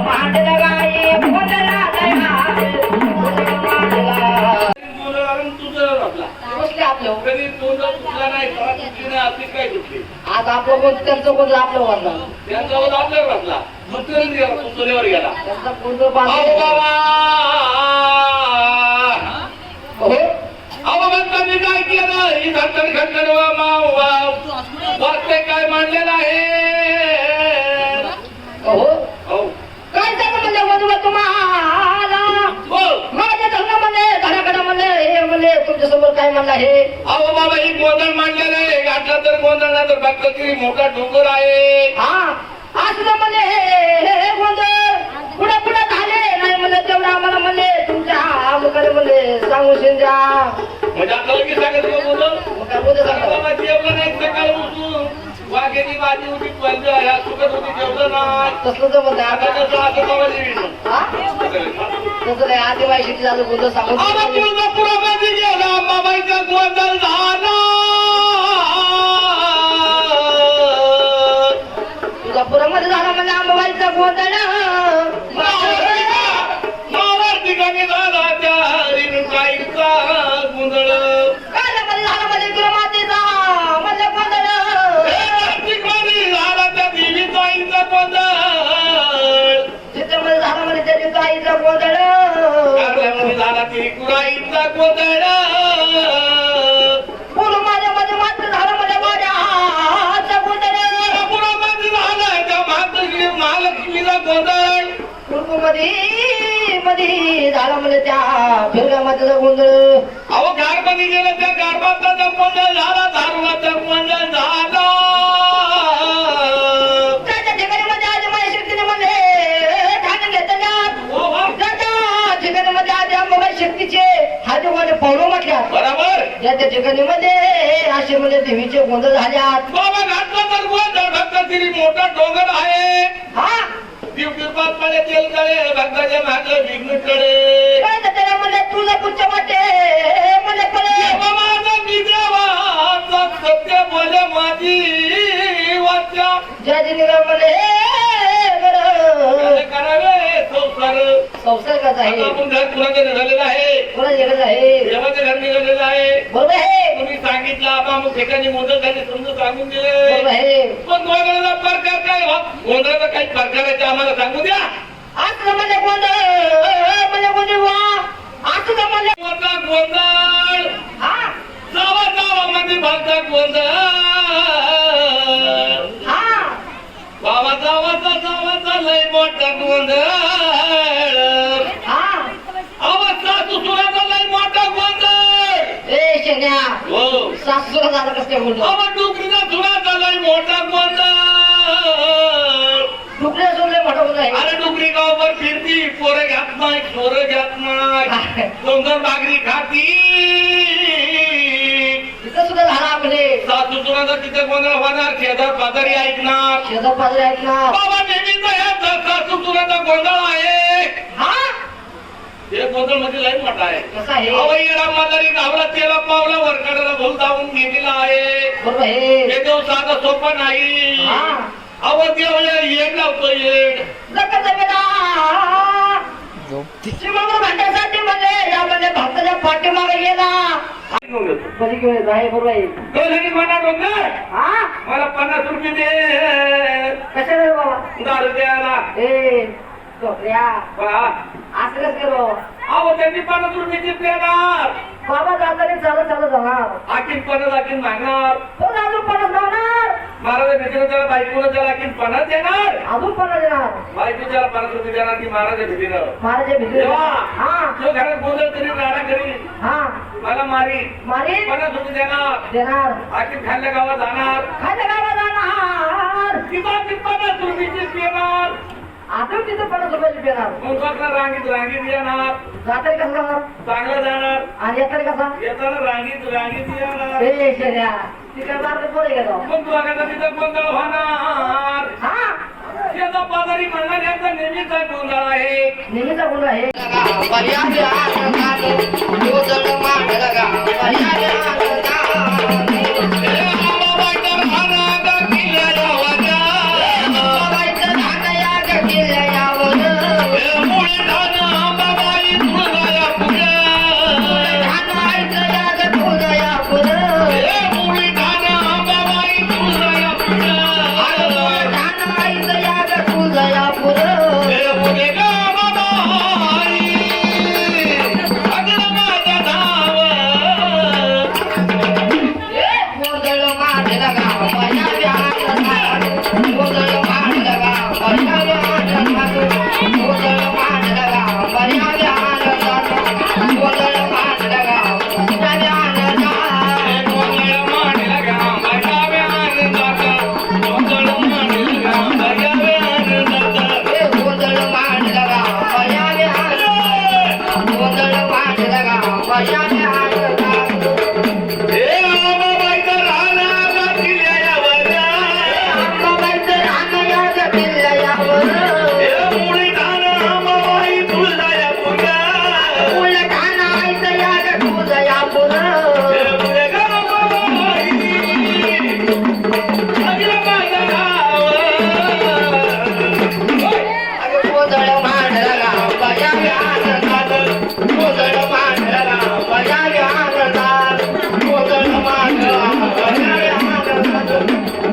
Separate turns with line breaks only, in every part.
मांडला गाई काय सुटली
आज आपलं कोण त्यांचं कोण आपलं वाजला
त्यांचा वध आपल्यावर बसला मंत्र्यांनी गेला पुतळ्यावर गेला
त्यांचा कोण
अहो बाबा
हो
अहो भक्तांनी काय केलं ही धडधड खडखड वाचते काय मांडलेलं आहे
हो
हो
काय झालं म्हणजे वधू तुम्हाला
हो
माझ्या धर्मामध्ये घराघरामध्ये हे म्हणले तुमच्या समोर काय म्हणलं आहे
अहो बाबा ही गोंधळ मांडलेलं आहे घातला तर गोंधळ नाही तर भक्ताची मोठा डोंगर आहे
हा असलं म्हणले हे गोंधळ पुढे पुढे झाले नाही म्हणले तेवढं आम्हाला म्हणले तुमच्या मुखाने म्हणले सांगू शिंद्या
म्हणजे आपल्याला की सांगत का बोललं
मग काय बोलू सांगा
बाबा जेवलं नाही सकाळ उठून वाघेची भाजी होती पंज ह्या सुकत होती जेवलं नाही
तसलं तर म्हणते
आता
आता
कसं असं बाबा जेवण
हा तसं नाही आदिवासी झालं गोंधळ सांगून
तुळजापुरामध्ये गेला अंबाबाईचा गोंधळ झाला
तुळजापुरामध्ये झाला म्हणजे आंबाबाईचा गोंधळ
मावळ ठिकाणी झाला त्या रेणुकाईचा गोंधळ
काल्यामध्ये झाला म्हणजे गुरुमातेचा म्हणजे गोंधळ
ठिकाणी झाला त्या देवीचा गोंधळ
चित्रमध्ये झाला म्हणजे त्याची ताईचा गोंधळ
कारल्यामध्ये झाला तिरुकुराईचा गोंधळ
बोलू माझ्या मध्ये मात्र झाला म्हणजे माझ्या हातचा गोंधळ
पुरामध्ये झाला त्या महालक्ष्मीचा गोंधळ
मध्ये झाला म्हणजे त्या फिरल्यामध्ये गोंधळ
अहो गारमध्ये गेलं त्या गारबाचा गोंधळ झाला दारुवाचा गोंधळ झाला
त्याच्या ठिकाणी मध्ये आज माझ्या शक्तीने म्हणले ठाणे घेतल्यात त्याच्या ठिकाणी मध्ये आज अंबाबाई शक्तीचे हाते मध्ये पावलं म्हटल्यात
बरोबर
ज्या ठिकाणी मध्ये असे म्हणजे देवीचे गोंधळ झाल्यात
बाबा घातला तर गोंधळ भक्ताची मोठा डोंगर आहे
हा
दिवपात मध्ये तेल कडे भक्ताच्या मागलं विघ्न कडे
काय तर त्याला म्हणले तुझं पुढच्या वाटे म्हणले पडे
माझा मी देवाचा सत्य बोले माझी वाच्या
ज्या जिनिरा म्हणले
काय करावे संसार
संसार कसा आहे
आपण घर कुणाचं निघालेलं आहे
कोणाच्या घरात आहे
देवाचं घर निघालेलं आहे
बरोबर आहे
तुम्ही सांगितलं आपण मग ठिकाणी मोदक झाले समजून सांगून
बरोबर
दिले
आहे
पण गोंधळाचा प्रकार काय गोंधळाचा काही प्रकार आहे ते आम्हाला सांगू द्या
असं म्हणजे गोंधळ वा असं म्हणजे
मोठा गोंधळ
हा
जावा जावा म्हणजे भक्ता गोंधळ
हा
बाबा जावाचा लय मोठा गोंधळ
हा
अवस्था सुसुराचा लय मोठा गोंधळ
ए शेण्या
हो
सासूला झालं कसं काय बोलतो
अव डुकरीचा सुराचा लय मोठा गोंधळ
डुकऱ्या सोडले मोठं बोल आहे
अरे डुकरी गावभर फिरती पोरं घ्यात नाही सोरं घ्यात नाही डोंगर बागरी खाती
तिथं सुद्धा झाला आपले
सासू सुराचा तिथे गोंधळ होणार शेजार पाजारी ऐकणार
शेजार पाजरे आहेत ना
बाबा नेहमीचा ह्या सासू सुराचा गोंधळ आहे
हा
हे गोंधळ म्हणजे लय मोठा आहे
कसं आहे
अवयडा माजारी गावला तेला पावला वरकडाला भूल धावून गेलेला आहे
बरोबर आहे
हे देव साधा सोपा नाही
हा
देव येड लावतो येड
जगत जगदा शिवावर भांड्यासाठी म्हणले यामध्ये भक्ताच्या पाठीमागे गेला बरी घेऊन येतो आहे बरोबर आहे
दोघांनी म्हणा डोंगर
हा
मला 50 रुपये दे
कशाला रे बाबा
दारू द्यायला
ए डोकऱ्या
बा
असं करो
अहो त्यांनी 50 रुपयाची देणार
बाबा जाताना चालत चालत जाणार
आखीन 50 आखीन मागणार
तो अजून 50 जाणार
महाराज भेटून त्याला बायकोनं त्याला आखीन 50 देणार
अजून 50 देणार
बायको त्याला 50 रुपये देणार ती महाराज भेटीनं
महाराज भीती हा
तो घरात गोंधळ करी राडा करी
हा
मला मारी
मारी
50 रुपये देणार
देणार
आखीन खाल्ल्या गावात जाणार
खायला गावा जाणार
किंवा ती 50 रुपयाची देणार
अजून तिथं 50 रुपयाची देणार
मग बघणार रांगीत येणार
जाताना कसं जाणार
चांगला जाणार
आणि येताना कसा
येताना रांगीत येणार
ए शेऱ्या तिकडे मार्ग पोरे गेलो
मग तू आता तिथं गोंधळ होणार
हा
शेजा बाजारी म्हणणार यांचा नेहमीचा गोंधळ आहे
नेहमीचा गुण आहे
मुळी
बजाव्या आनंदात गोंधळ मांडला गाव बजाव्या आनंदात
गोंधळ मांडला गाव बजाव्या आनंदात गोंधळ मांडला गाव बजाव्या आनंदात
गोंधळ मांडला गाव बजाव्या आनंदात गोंधळ मांडला गाव बजाव्या आनंदात
हे आंबाबाईचं राहणं किल्ल्यावर
अंबाबाईचं राहणं या किल्ल्यावर
हे मुळी गाणं आंबाबाई तुळजाया पूजा
उलटाना आयचं या तुझयापूर
हे मुळे गांबाबाई अगं माझं गाव
गोंधळ मांडला गाव बजाव्या आनंदात गोंधळ मांडला गाव बजाव्या आनंदात गोंधळ मांडला बजाव्या आनंदात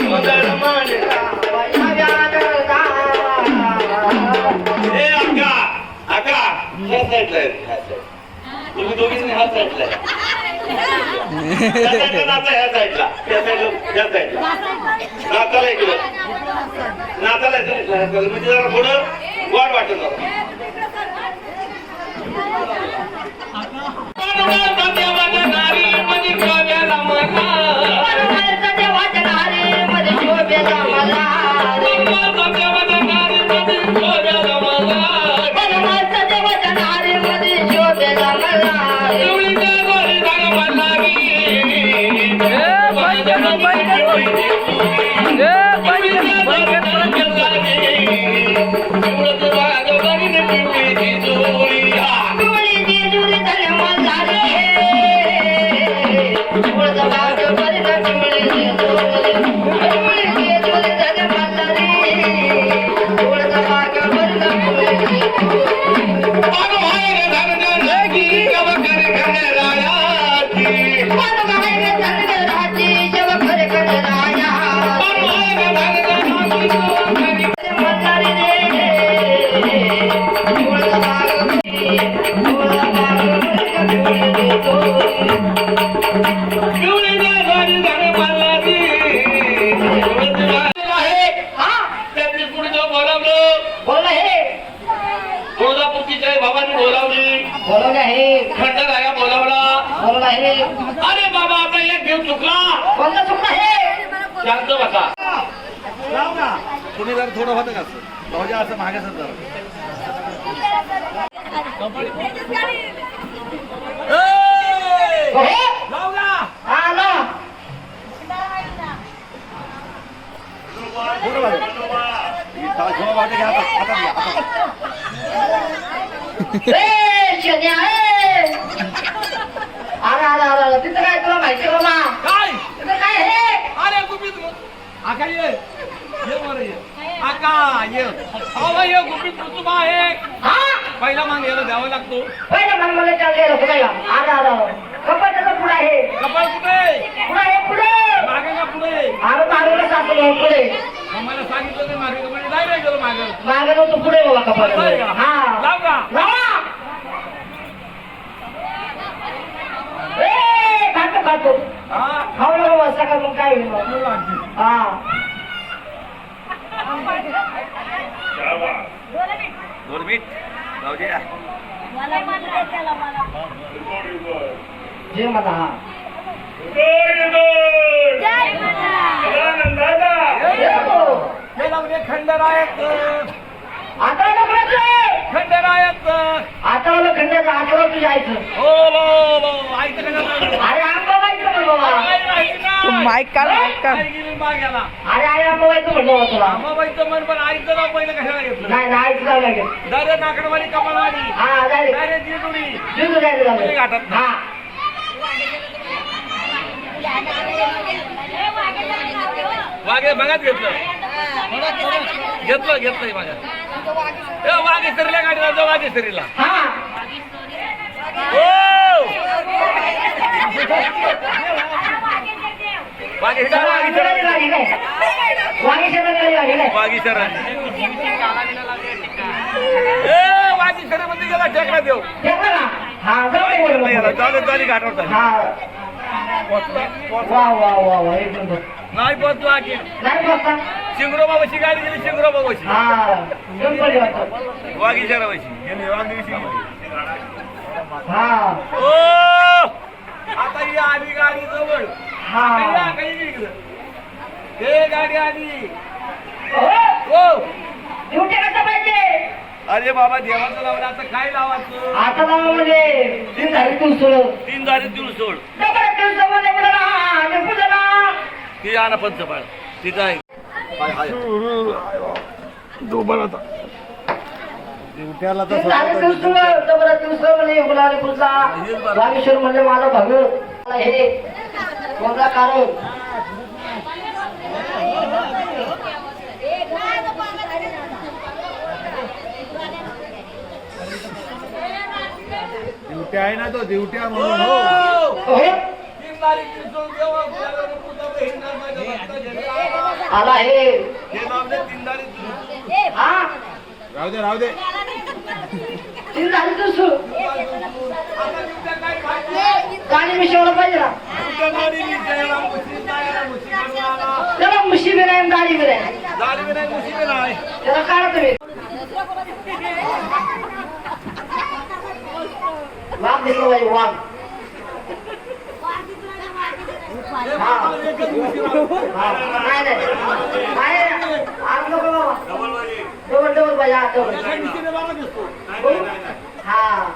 गोंधळ मांडला बजाव्या आनंदात
हे अक्का अक्का ह्या साईडला आहे, ह्या साईड. तुम्ही दोघींनी ह्या साईडला आहे. ह्या साईडला नाचा, ह्या साईडला ह्या साईडला ह्या साईडला नाचाला इकडं नाचाला इकडं. म्हणजे जरा थोडं वाट वाटत जरा. नारी म्हणजे शोभ्याला मला
वनवासचं देवाच्या नारीमध्ये शोभेला मला वनवासचं देवाच्या नारीमध्ये शोभेला मला डोळी जेजुरी झाल्या मला रे डोळं बाजू परिणा डोळी जेजुरी डोळी जेजुरी झाल्या मला रे डोळं बाजू परिणा डोळी जेजुरी
बाबांनी बोलावली
बोलवलं आहे
खंडराया बोलावला.
बोलवलं आहे
अरे बाबा आता एक देव चुकला.
कोणतं चुकलं आहे
शांत बसा.
तुम्ही जर थोडं होतं का भाऊजी असं मागे सर जरा
आला
थोडं वाटे घ्या हातात घ्या
ए शन्या ए आला आला आला तिथं काय तुला माहिती बाबा
काय
तिथं काय आहे
अरे गुपित आका ये बरं ये आका ये अहो ये गुपित कुटुंब आहे
हा
पहिला मान याला द्यावा लागतो
पहिलं मन मला चाललेलं पुढेला आला आला कपाटाचा पुढे आहे
कपाळ कुठे
पुढे आहे पुढे
मागे का पुढे
आरो मागेला सापडलो पुढे
मग मला सांगितलं नाही मागे म्हणजे डायरेक्ट गेलो मागे
मागे तू पुढे बाबा कपाट हा
लाव का
लावा ए खातो खातो
हा
खाऊ नको बस सकाळ मग काय होईल मग?
लागते
हा
2 मिनिट जाऊ दे
जे मला हा
हे लावले खंडरायत
आता
खंडरायत
आता खंडाचा आठवडा तू जायचं
हो लो ऐकतं का नाही?
अरे आंबाबाईचं म्हण बाबा
काय राहिली नाही.
माईक काढ माईक काढ
काय गेली माग्याला
अरे अरे आंबाबाईचं म्हणलं बाबा तुला
अंबाबाईचं मन पण आईचं नाव पहिलं कशाला घेतलं
नाही जायचं जावं लागेल
दारे नाकडवाडी कपालवाडी
हा जायचं
दारे जिजुरी
जिजू जायचं
कुठे
लागेल
घाटात?
हा
वागे बघत घेतलं घेतलंय माझ्या वागेश्वरीला गाडीला जाऊ वागेश्वरीला
हा
हो वागीसर वागीसर मध्ये गेला टेकला देऊ चालू घाटावर नाही पोहोचलो आखी
नाही
शिंगरोबाबाची गाडी गेली शिंगरोबाबाची
हा गणपती वाटतं.
वागीचराबाची गेली वाघदेवीची
हा
ओ आता ही आली गाडी जवळ
हा.
काही इकडं हे गाडी आली
हो,
हो
ड्युटी कसं पाहिजे
अरे बाबा देवाचं लावलं आता काय लावायचं
आता नाव म्हणजे तीन झाली तू सोड
3 झाले तिला सोड ती आणा पंचपाळ तिथं आहे
वागेश्वर म्हणजे माझा भगवत हे कोणता कारण
ड्युटी आहे ना तो ड्युटी म्हणून हो
आला हे हा
राहू दे राहू दे
तीन झाली तू सुरू गाणी मिशवलं पाहिजे ना त्याला मुशी बी नाही गाडी बी नाही त्याला काढा तुम्ही वाघ दिसलं पाहिजे वाघ डबल डबल पाहिजे हा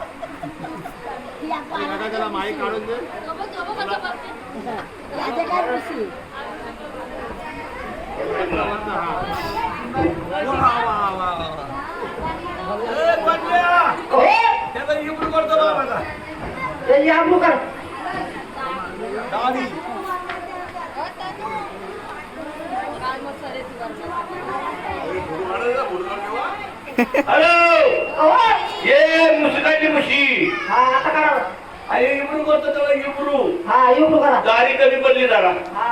त्याला माई काढून दे त्याचा इम्प्रूव्ह करतो बघा माझा
त्याची आपलू कर
दाढी
हॅलो ये मुसकाची मुशी
हा आता करा
अरे इम्प्रूव्ह करतो त्याला इम्प्रूव्ह
हा येऊ करा
गाडी कमी बदली जरा
हा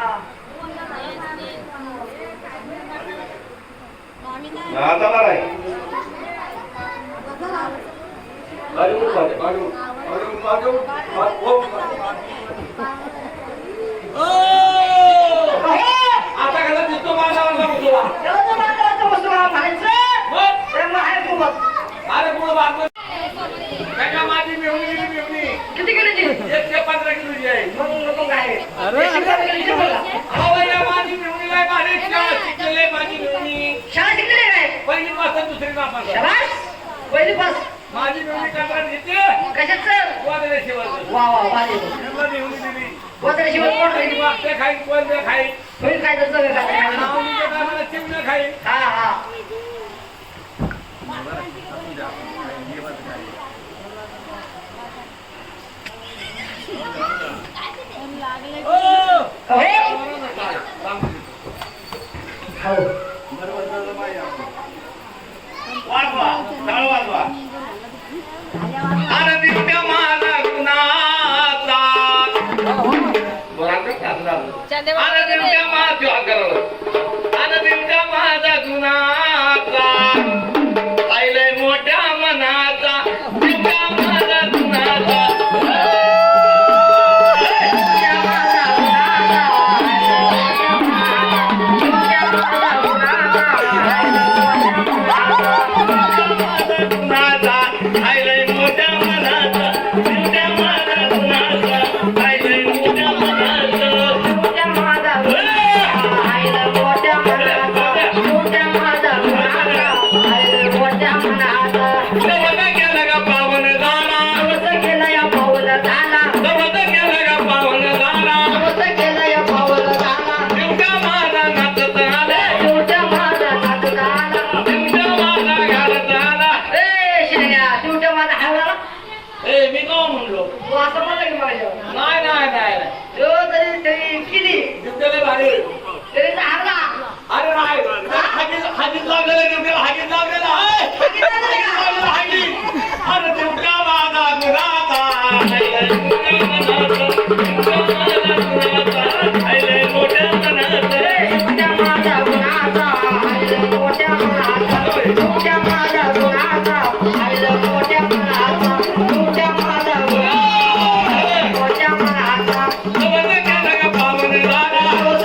आता बरं आहे गाडी उठ गाडी गाडी उठ. गाडी उठ, गाडी उठ.
आता कसा दिसतो माझा तुला अरे पुढं बाग काय माझी मिळून गेली मिळून
किती किलोची
115 किलोची आहे
मग काय
अहो या माझी मिळून काय माझी शाळा शिकलेली माझी मिळून
शाळा शिकलेली काय
पहिली पासून दुसरी नापास
शाबास पहिली पास
माझी मिळून कंत्राट घेतली
कशाच
वादळे शिवाय
वा वा भारी
त्यांना नेऊन दिली
कोणत्या शिवाय कोण राहिली
वागते खाई कोणते खाई
होईल काय तर सगळं काय
नावलीच्या टायमाला चिमणं खाई
हा हा
वाजवा टाळ वाजवा अरे दिवट्या माझा गुणाचा अरे दिवट्या माझा अरे दिवट्या माझा गुणाचा आईलय मोठ्या मनाचा दिवट्या माझा गुणाचा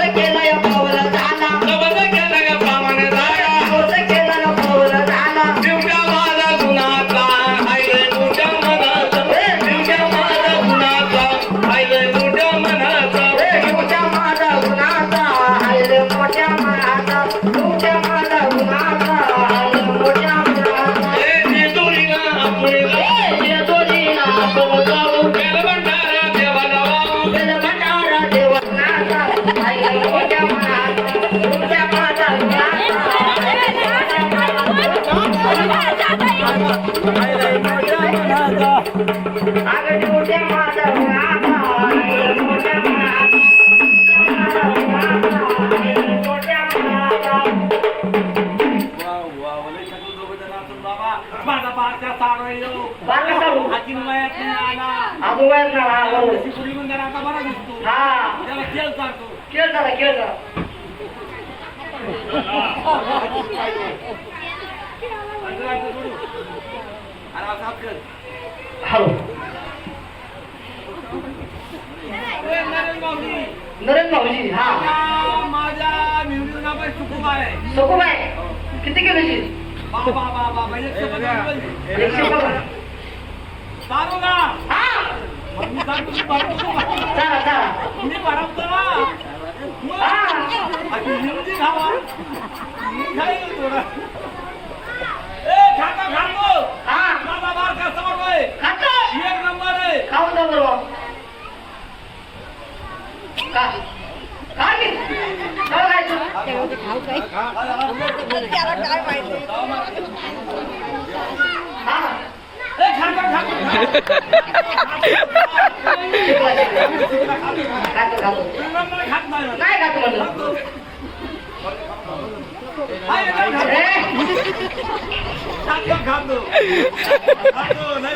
केलं
सारवयो
बारका सारू
हाती वयात नाही आला
अजून वयात ना हा बरोबर
अशी पुढी म्हणजे आता बरा दिसतो
हा
त्याला खेळ चालतो
खेळ जरा
आणि असा खेळ
हॅलो नरेंद्र भाऊजी हा
माझ्या निवडून आपण सुखू आहे
सखूबाई किती किलोची
बाबा बाबा 115 सारू ना
हा
मी सांगतो मी भरवतो
चला
मी भरवतो ना
हा
हिंदी खावा मी खाईल थोडा ए खातो
हा
माझा बार कसा वाटतोय
खाता
एक नंबर आहे
खाऊन जा बरोबर का काय खायचं हा
ए खातो
खात नाही खात म्हणलं
नाही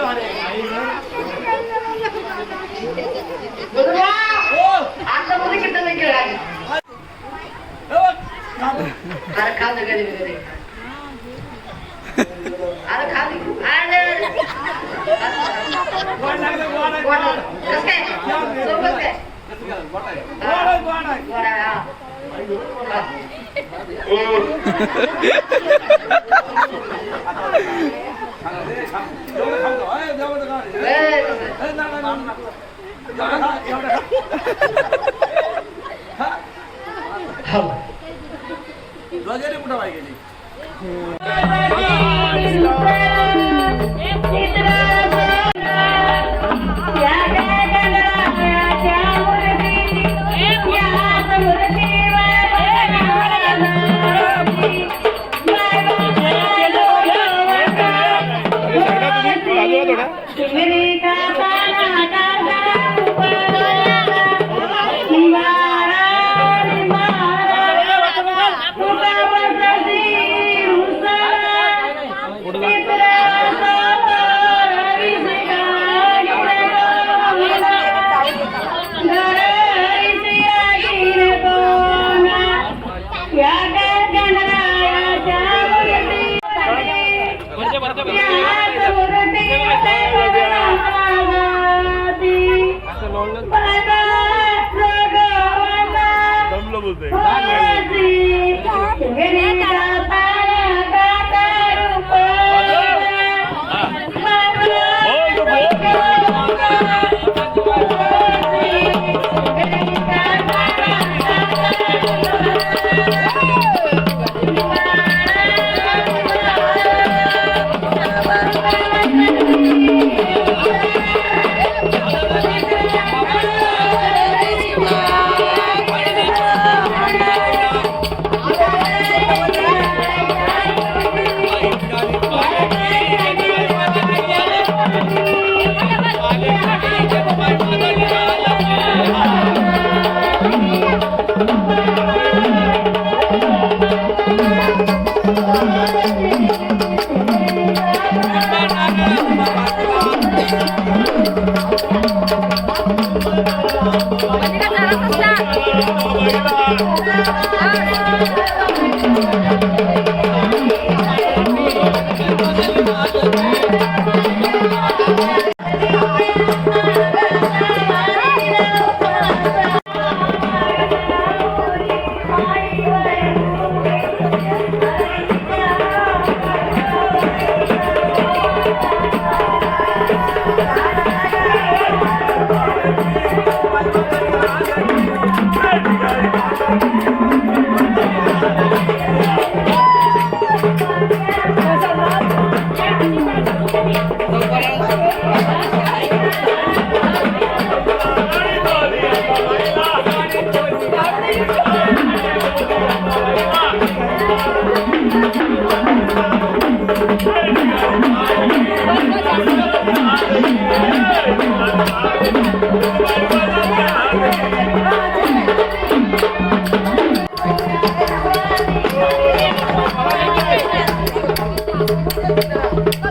आता मध्ये किती नाही केलं अरे खात कधी अरे खाली कस काय सोबत काय गोडा हा
वगैरे कुठं पाहिजे गेली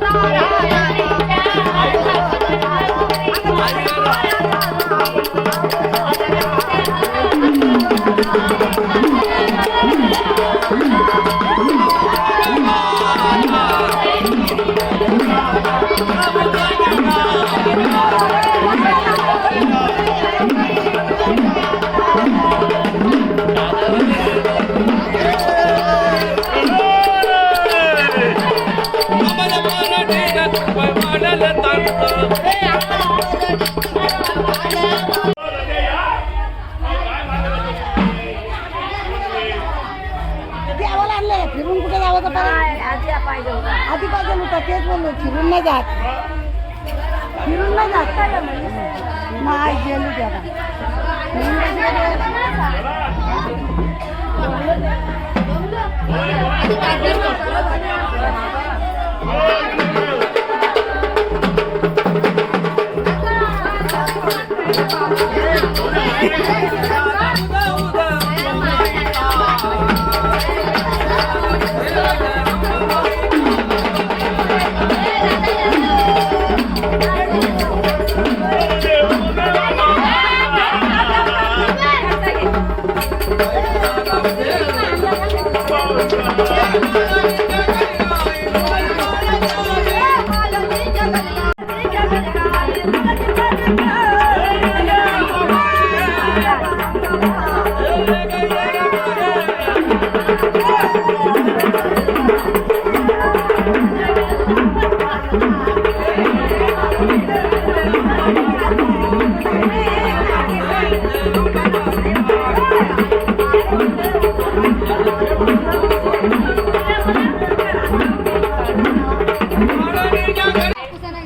Bye. फिरून कुठे जावं तर आधी पाहिजे होतं तेच बोललो फिरून नाही जात नाही गेलो त्याला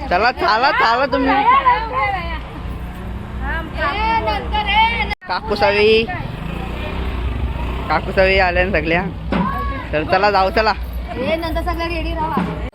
चला चाला चाला तुम्ही काकूसावी आल्या ना सगळ्या तर चला जाऊ चला
नंतर सगळं रेडी राहा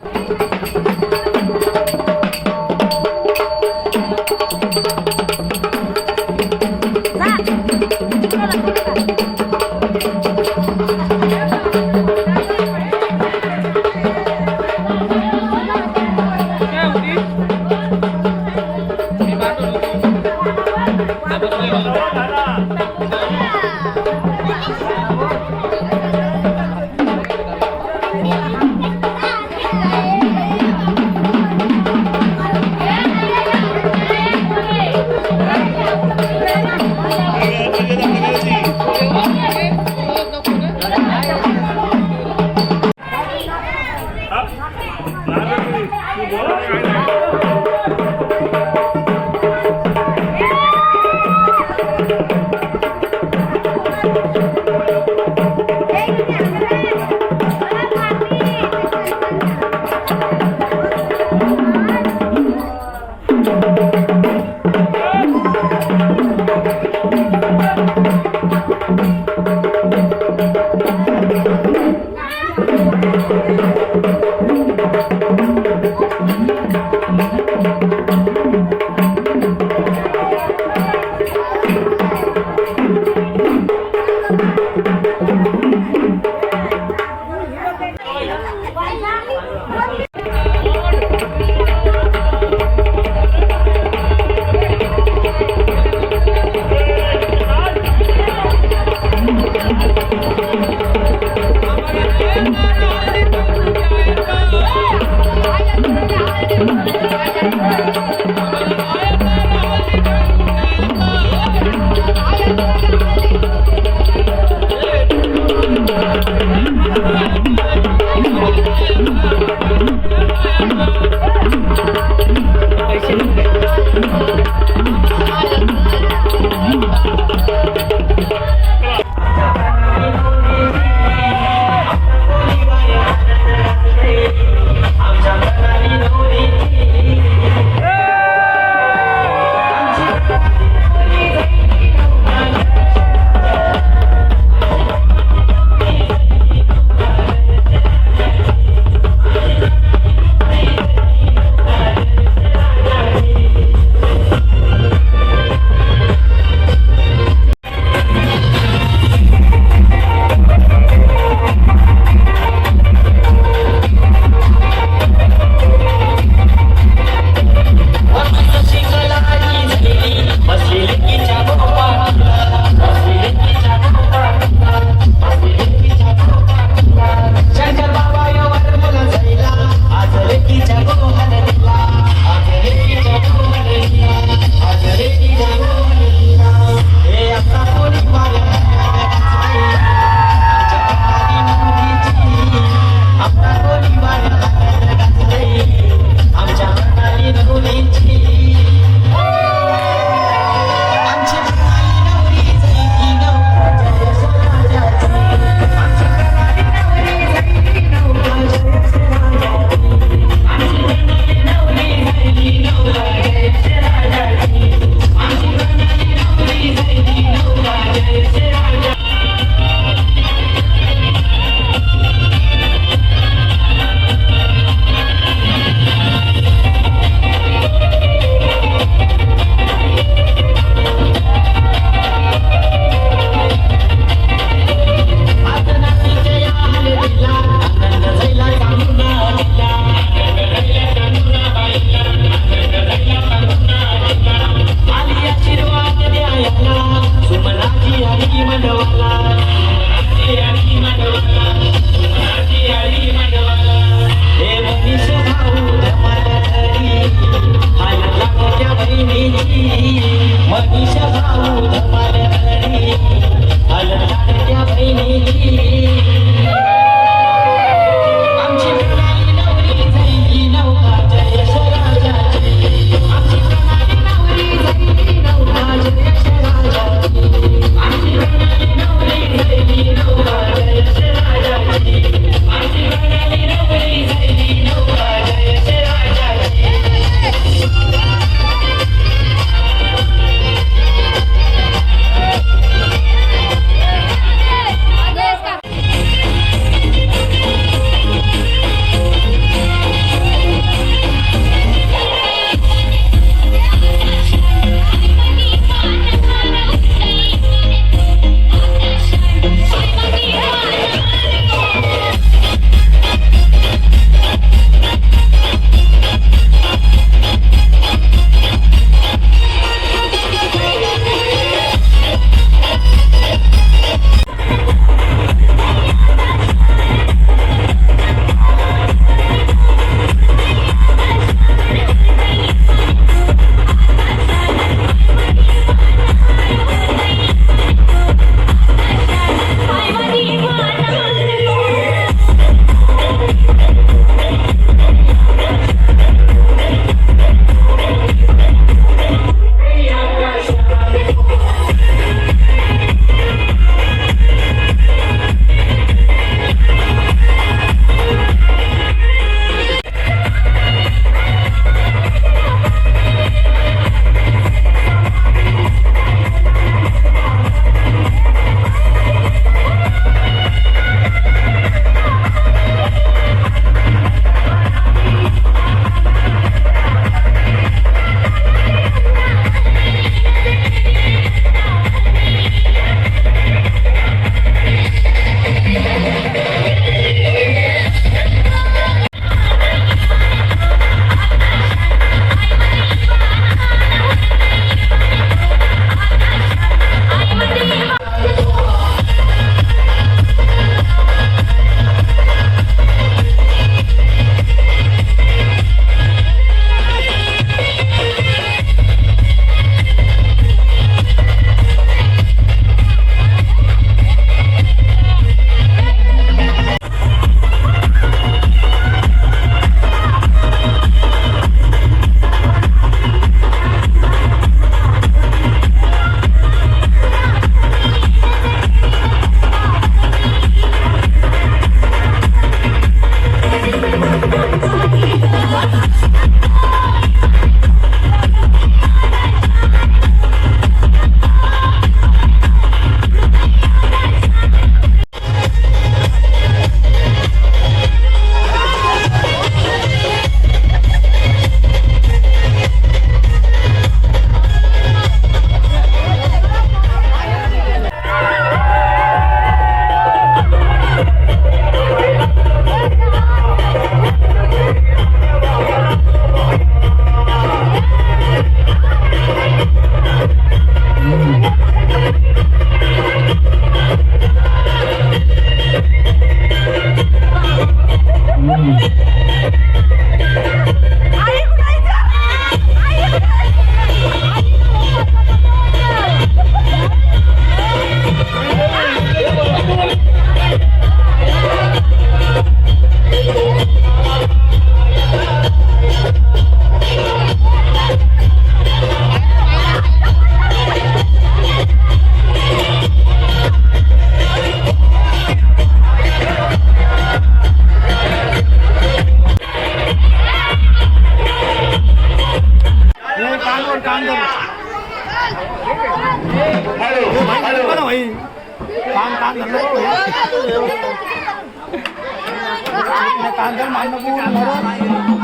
तांदळ मानपूर
आवाज